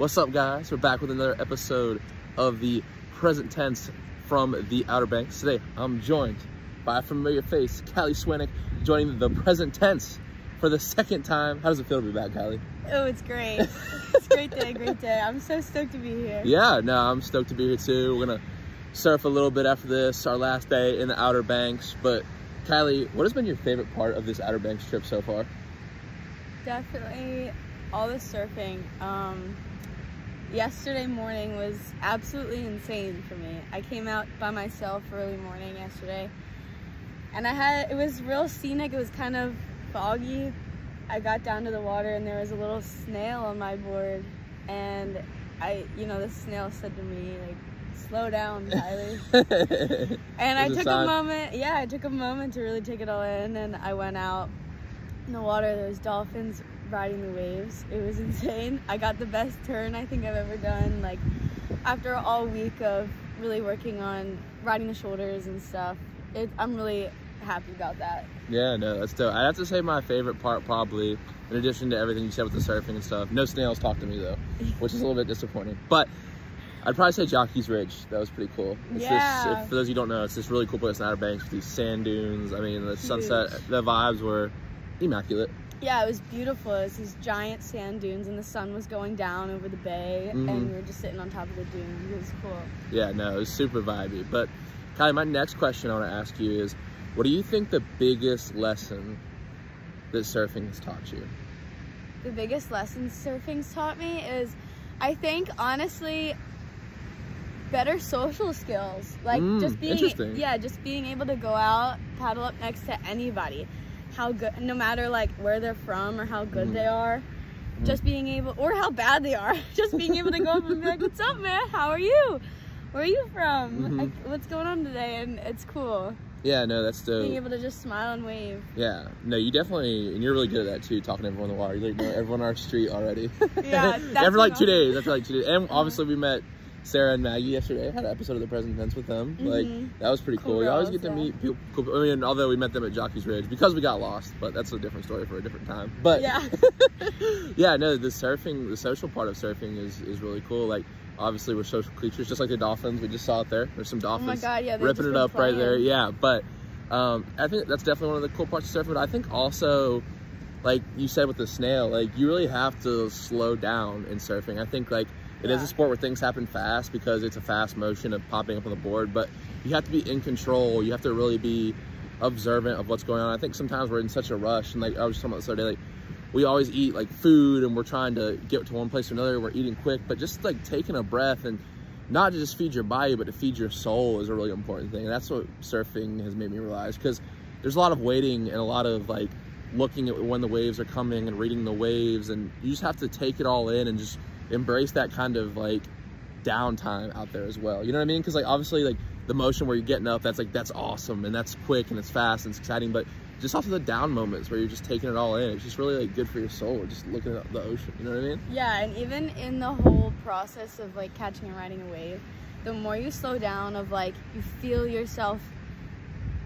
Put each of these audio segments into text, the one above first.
What's up, guys? We're back with another episode of the Present Tense from the Outer Banks. Today, I'm joined by a familiar face, Kylie Swanick, joining the Present Tense for the second time. How does it feel to be back, Kylie? Oh, it's great. It's a great day, great day. I'm so stoked to be here. Yeah, no, I'm stoked to be here too. We're gonna surf a little bit after this, our last day in the Outer Banks. But Kylie, what has been your favorite part of this Outer Banks trip so far? Definitely all the surfing. Yesterday morning was absolutely insane for me. I came out by myself early morning yesterday, and it was real scenic. It was kind of foggy. I got down to the water and there was a little snail on my board, and the snail said to me, like, slow down, Kylie. And I took a moment, I took a moment to really take it all in, and I went out in the water. There was dolphins riding the waves. It was insane. I got the best turn I think I've ever done, like, after all week of really working on riding the shoulders and stuff. I'm really happy about that. Yeah, no, that's dope. I have to say my favorite part, probably, in addition to everything you said with the surfing and stuff, no snails talked to me though, which is a little bit disappointing, but I'd probably say Jockey's Ridge. That was pretty cool. It's this, for those of you who don't know, it's this really cool place in Outer Banks with these sand dunes. I mean, the sunset, the vibes were immaculate. Yeah, it was beautiful. It was these giant sand dunes, and the sun was going down over the bay, and we were just sitting on top of the dunes. It was cool. Yeah, no, it was super vibey. But Kylie, my next question I want to ask you is, what do you think the biggest lesson that surfing has taught you? The biggest lesson surfing's taught me is, I think, honestly, better social skills. Like, just being able to go out, paddle up next to anybody. How good, no matter like where they're from or how good they are, just being able, or how bad they are, just being able to go up and be like, what's up, man? How are you? Where are you from? Like, what's going on today? And it's cool. Yeah, no, that's dope. Being able to just smile and wave. Yeah, no, you definitely, and you're really good at that too, talking to everyone in the water. You know everyone on our street already. Yeah, that's after like 2 days. After like 2 days, and obviously we met Sarah and Maggie yesterday. I had an episode of the Present Tense with them. Like, that was pretty cool. We always get to meet people. Cool. I mean, although we met them at Jockey's Ridge because we got lost, but that's a different story for a different time. But yeah, yeah, no, the surfing, the social part of surfing is really cool. Like, obviously we're social creatures, just like the dolphins. We just saw it there. There's some dolphins. Oh my God, yeah, ripping it up right there. Yeah, but I think that's definitely one of the cool parts of surfing. But I think also, like you said with the snail, like, you really have to slow down in surfing. I think, like, it is a sport where things happen fast because it's a fast motion of popping up on the board, but you have to be in control. You have to really be observant of what's going on. I think sometimes we're in such a rush, and like I was talking about this other day, like, we always eat like food and we're trying to get to one place to another. We're eating quick, but just like taking a breath and not to just feed your body, but to feed your soul is a really important thing. And that's what surfing has made me realize, because there's a lot of waiting and a lot of like looking at when the waves are coming and reading the waves, and you just have to take it all in and just embrace that kind of like downtime out there as well. You know what I mean? Because like obviously like the motion where you're getting up, that's awesome and that's quick and it's fast and it's exciting, but just also the down moments where you're just taking it all in, it's just really like good for your soul, just looking at the ocean. You know what I mean? Yeah, and even in the whole process of like catching and riding a wave, the more you slow down, of like you feel yourself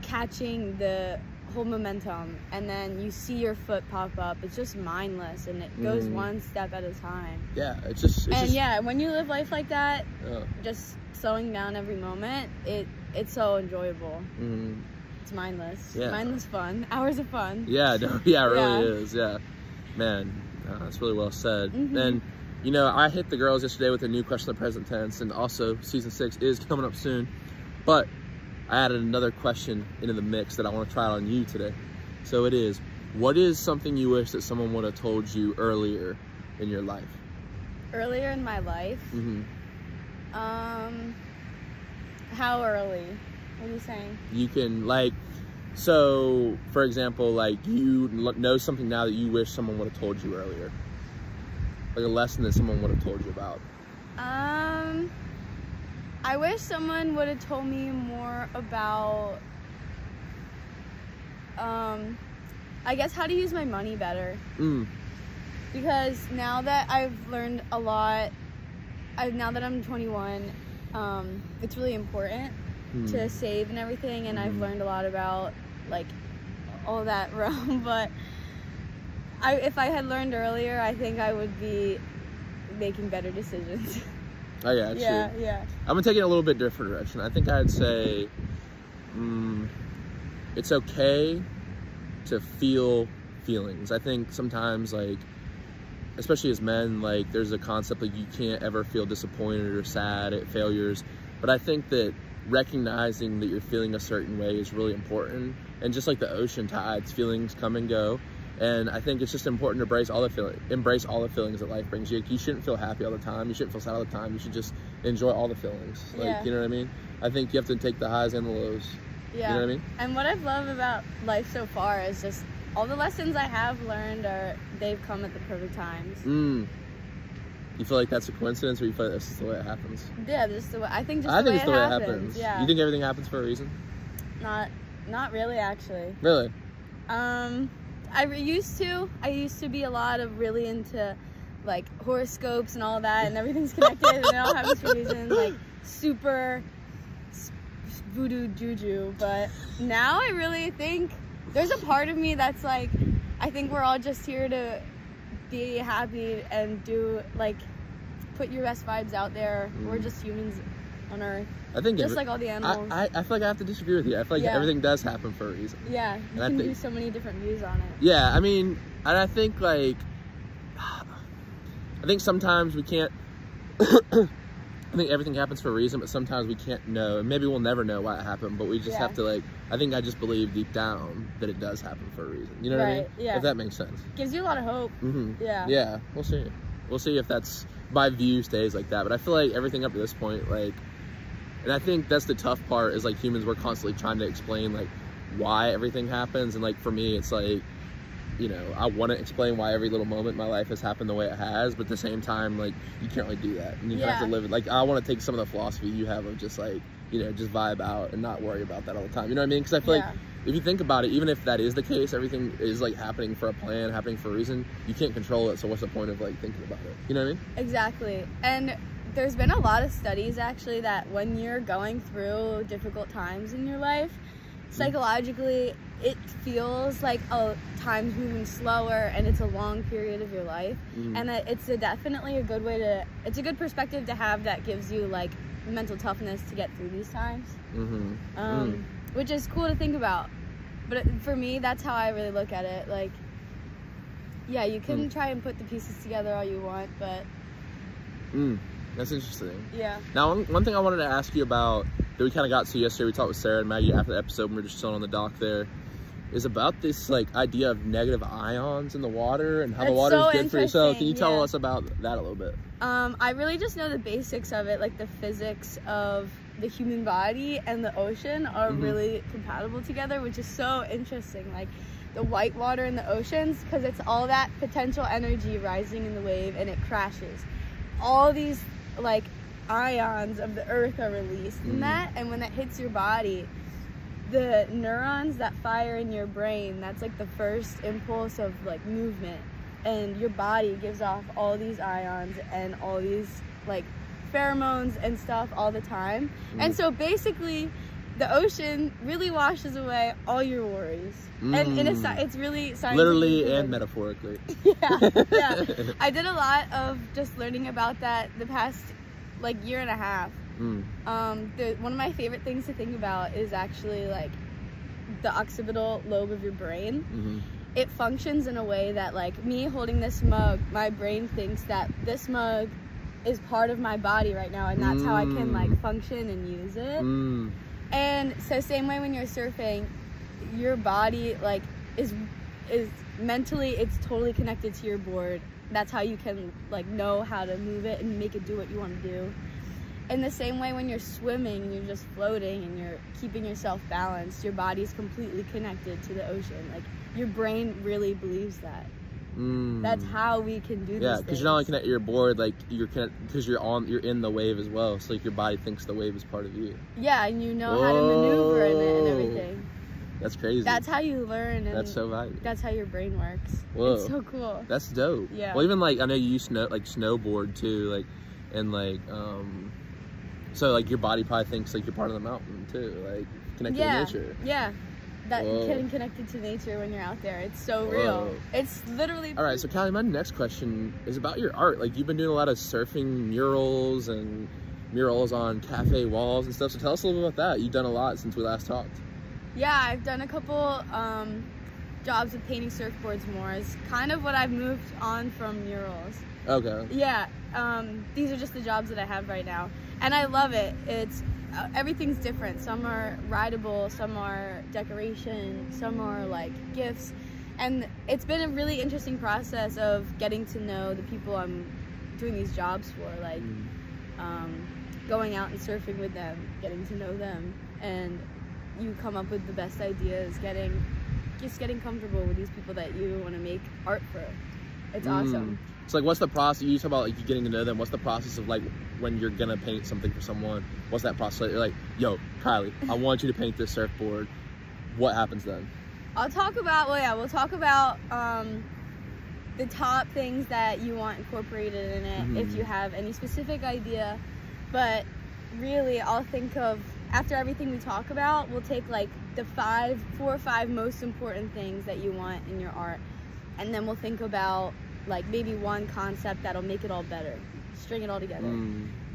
catching the whole momentum, and then you see your foot pop up. It's just mindless, and it goes one step at a time. Yeah, it's just yeah, when you live life like that, just slowing down every moment, it's so enjoyable. It's mindless. Yeah, mindless fun. Hours of fun. Yeah, no, yeah, it really is. Yeah, man, that's really well said. And you know, I hit the girls yesterday with a new question of the present tense, and also season 6 is coming up soon, but I added another question into the mix that I want to try out on you today. So it is, what is something you wish that someone would have told you earlier in your life? Earlier in my life? How early? What are you saying? You can, like, so for example, like, you know something now that you wish someone would have told you earlier. Like a lesson that someone would have told you about. I wish someone would have told me more about, I guess, how to use my money better. Because now that I've learned a lot, now that I'm 21, it's really important to save and everything, and I've learned a lot about, like, all that realm, but if I had learned earlier, I think I would be making better decisions. Oh yeah, that's true. Yeah. I'm gonna take it a little bit different direction. I think I'd say it's okay to feel feelings. I think sometimes, like, especially as men, like, there's a concept like you can't ever feel disappointed or sad at failures. But I think that recognizing that you're feeling a certain way is really important. And just like the ocean tides, feelings come and go. And I think it's just important to embrace all the feelings that life brings you. You shouldn't feel happy all the time. You shouldn't feel sad all the time. You should just enjoy all the feelings. Like, you know what I mean? I think you have to take the highs and the lows. Yeah. You know what I mean? And what I've loved about life so far is just all the lessons I have learned they've come at the perfect times. You feel like that's a coincidence, or you feel like that's just the way it happens? Yeah, just the way I think. I think it's the way it happens. Yeah. You think everything happens for a reason? Not really, actually. Really? I used to be a lot of really into like horoscopes and all that, and everything's connected and it all happens for a reason, like super voodoo juju. But now I really think there's a part of me that's like, I think we're all just here to be happy and do, like, put your best vibes out there. We're just humans on Earth. I think just like all the animals. I feel like I have to disagree with you. I feel like everything does happen for a reason. Yeah, you can do so many different views on it. Yeah, I mean, and I think, like, I think sometimes we can't, I think everything happens for a reason, but sometimes we can't know, and maybe we'll never know why it happened, but we just have to, like, I think I just believe deep down that it does happen for a reason. You know what I mean? Yeah. If that makes sense. Gives you a lot of hope. Yeah. Yeah, we'll see. We'll see if my view stays like that, but I feel like everything up to this point, like, and I think that's the tough part is, like, humans, we're constantly trying to explain, like, why everything happens. And, like, for me, it's like, you know, I want to explain why every little moment in my life has happened the way it has, but at the same time, like, you can't really do that. And you have to live it. Like, I want to take some of the philosophy you have of just, like, you know, just vibe out and not worry about that all the time. You know what I mean? Because I feel like if you think about it, even if that is the case, everything is, like, happening for a plan, happening for a reason. You can't control it, so what's the point of, like, thinking about it? You know what I mean? Exactly. And there's been a lot of studies, actually, that when you're going through difficult times in your life, psychologically, it feels like time's moving slower and it's a long period of your life. And it's definitely a good way it's a good perspective to have that gives you, like, mental toughness to get through these times. Which is cool to think about. But for me, that's how I really look at it. Like, yeah, you can try and put the pieces together all you want, but... That's interesting. Yeah. Now, one thing I wanted to ask you about that we kind of got to yesterday, we talked with Sarah and Maggie after the episode, and we were just chilling on the dock there, is about this, like, idea of negative ions in the water and how the water is good for yourself. Can you tell us about that a little bit? I really just know the basics of it, like the physics of the human body and the ocean are really compatible together, which is so interesting. Like, the white water in the oceans, because it's all that potential energy rising in the wave and it crashes. All these, like, ions of the earth are released in that, and when that hits your body, the neurons that fire in your brain, that's like the first impulse of, like, movement, and your body gives off all these ions and all these, like, pheromones and stuff all the time. And so basically the ocean really washes away all your worries. And it's really scientific. Literally and metaphorically. Yeah. I did a lot of just learning about that the past, like, year and a half. One of my favorite things to think about is actually, like, the occipital lobe of your brain. It functions in a way that, like, me holding this mug, my brain thinks that this mug is part of my body right now, and that's how I can, like, function and use it. And so same way when you're surfing, your body, like, is mentally, it's totally connected to your board. That's how you can, like, know how to move it and make it do what you want to do. In the same way when you're swimming and you're just floating and you're keeping yourself balanced, your body's completely connected to the ocean. Like, your brain really believes that. That's how we can do this. Yeah, because you're not only connected to your board, like, because you're in the wave as well. So, like, your body thinks the wave is part of you. Yeah, and you know how to maneuver in it and everything. That's crazy. That's how you learn. And that's so valuable. That's how your brain works. Whoa. It's so cool. That's dope. Yeah. Well, even, like, I know you use snowboard too, like, and, like, so, like, your body probably thinks, like, you're part of the mountain too, like, connected to nature. Yeah. that Whoa. getting connected to nature when you're out there. It's so real. Whoa. It's literally. All right, so Kylie, my next question is about your art. Like, you've been doing a lot of surfing murals and murals on cafe walls and stuff. So tell us a little bit about that. You've done a lot since we last talked. Yeah, I've done a couple jobs with painting surfboards more. Is kind of what I've moved on from murals. Okay. Yeah, these are just the jobs that I have right now, and I love it. It's everything's different. Some are rideable, some are decoration, some are like gifts, and it's been a really interesting process of getting to know the people I'm doing these jobs for, like going out and surfing with them, getting to know them, and you come up with the best ideas, just getting comfortable with these people that you want to make art for. It's awesome. So like, what's the process? You talk about like you getting to know them. What's the process of like when you're gonna paint something for someone? What's that process? You're like, yo, Kylie, I want you to paint this surfboard. What happens then? We'll talk about the top things that you want incorporated in it, if you have any specific idea. But really, I'll think of, after everything we talk about, we'll take like the 4 or 5 most important things that you want in your art, and then we'll think about like maybe one concept that'll make it all better, string it all together.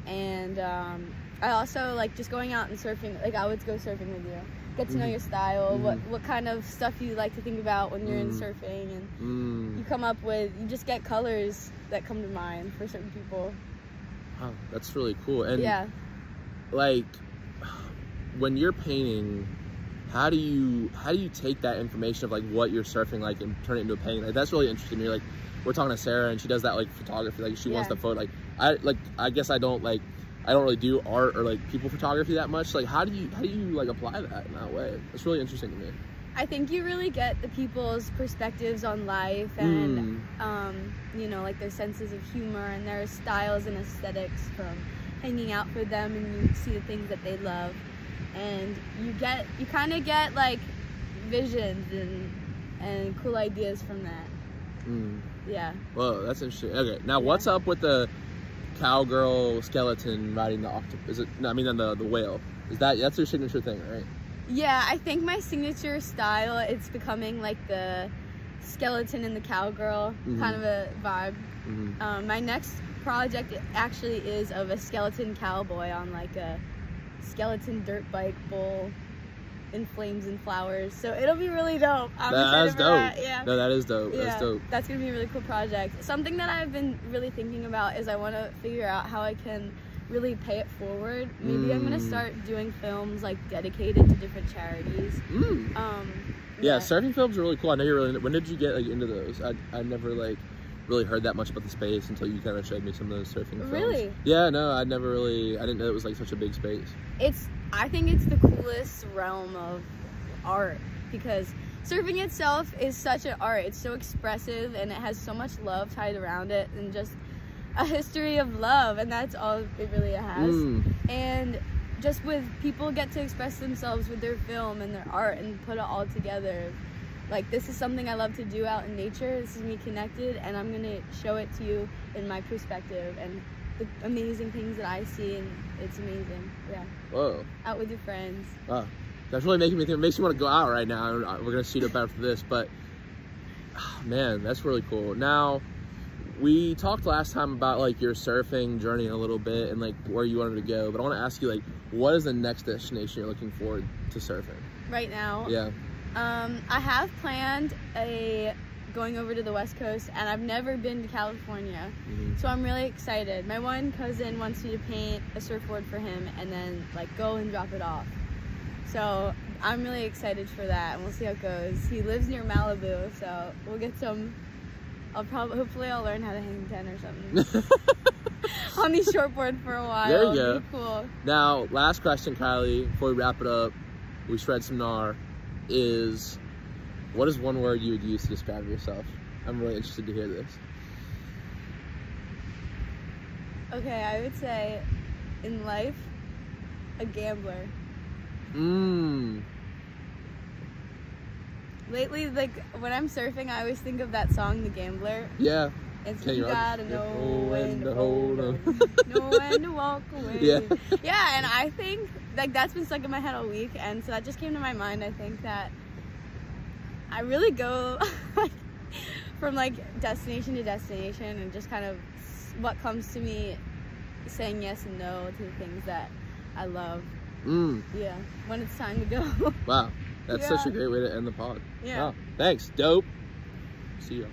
And I also like just going out and surfing. Like, I would go surfing with you, get to know your style, what kind of stuff you like to think about when you're in surfing, and you come up with, you just get colors that come to mind for certain people. Oh, that's really cool. And yeah, like, when you're painting, how do you take that information of like what you're surfing like and turn it into a painting? Like, that's really interesting. You're like, we're talking to Sarah and she does that like photography, like she wants the photo. Like I guess I don't really do art or like people photography that much. Like, how do you like apply that in that way? It's really interesting to me. I think you really get the people's perspectives on life and you know, like their senses of humor and their styles and aesthetics from hanging out with them, and you see the things that they love, and you kind of get like visions and cool ideas from that. Yeah. Whoa, that's interesting. Okay, now what's up with the cowgirl skeleton riding the octopus? Is it? No, I mean, then the whale. That's your signature thing, right? Yeah, I think my signature style, it's becoming like the skeleton and the cowgirl kind of a vibe. My next project actually is of a skeleton cowboy on like a skeleton dirt bike bull in flames and flowers, so it'll be really dope. That's dope. That. Yeah. No, that is dope. Yeah, that's dope. That's gonna be a really cool project. Something that I've been really thinking about is I want to figure out how I can really pay it forward. Maybe I'm gonna start doing films like dedicated to different charities. Yeah, surfing films are really cool. I know you're really. When did you get like into those? I never like really heard that much about the space until you kind of showed me some of those surfing films. Really? Yeah, no, I didn't know it was like such a big space. I think it's the coolest realm of art, because surfing itself is such an art. It's so expressive and it has so much love tied around it, and just a history of love, and that's all it really has. And just with people get to express themselves with their film and their art and put it all together. Like, this is something I love to do out in nature. This is me connected, and I'm gonna show it to you in my perspective and the amazing things that I see, and it's amazing. Yeah. Whoa. Out with your friends. Wow. That's really making me think. It makes me want to go out right now. We're gonna shoot up after this, but man, that's really cool. Now, we talked last time about like your surfing journey a little bit and like where you wanted to go, but I want to ask you, like, what is the next destination you're looking forward to surfing? Right now? Yeah. I have planned going over to the West Coast, and I've never been to California, so I'm really excited. My one cousin wants me to paint a surfboard for him and then like go and drop it off. So I'm really excited for that, and we'll see how it goes. He lives near Malibu, so we'll get some. Hopefully I'll learn how to hang 10 or something on the shortboard for a while. There you go. It'll be cool. Now, last question, Kylie, before we wrap it up, we shred some gnar, is what is one word you would use to describe yourself? I'm really interested to hear this. Okay, I would say in life, a gambler. Lately, like, when I'm surfing, I always think of that song, The Gambler. Yeah. It's you gotta know when to hold 'em, know when to walk away. Yeah. Yeah, and I think, like, that's been stuck in my head all week, and so that just came to my mind. I think that I really go like from like destination to destination, and just kind of what comes to me, saying yes and no to things that I love. Yeah, when it's time to go. Wow, that's such a great way to end the pod. Yeah. Wow. Thanks, dope. See ya.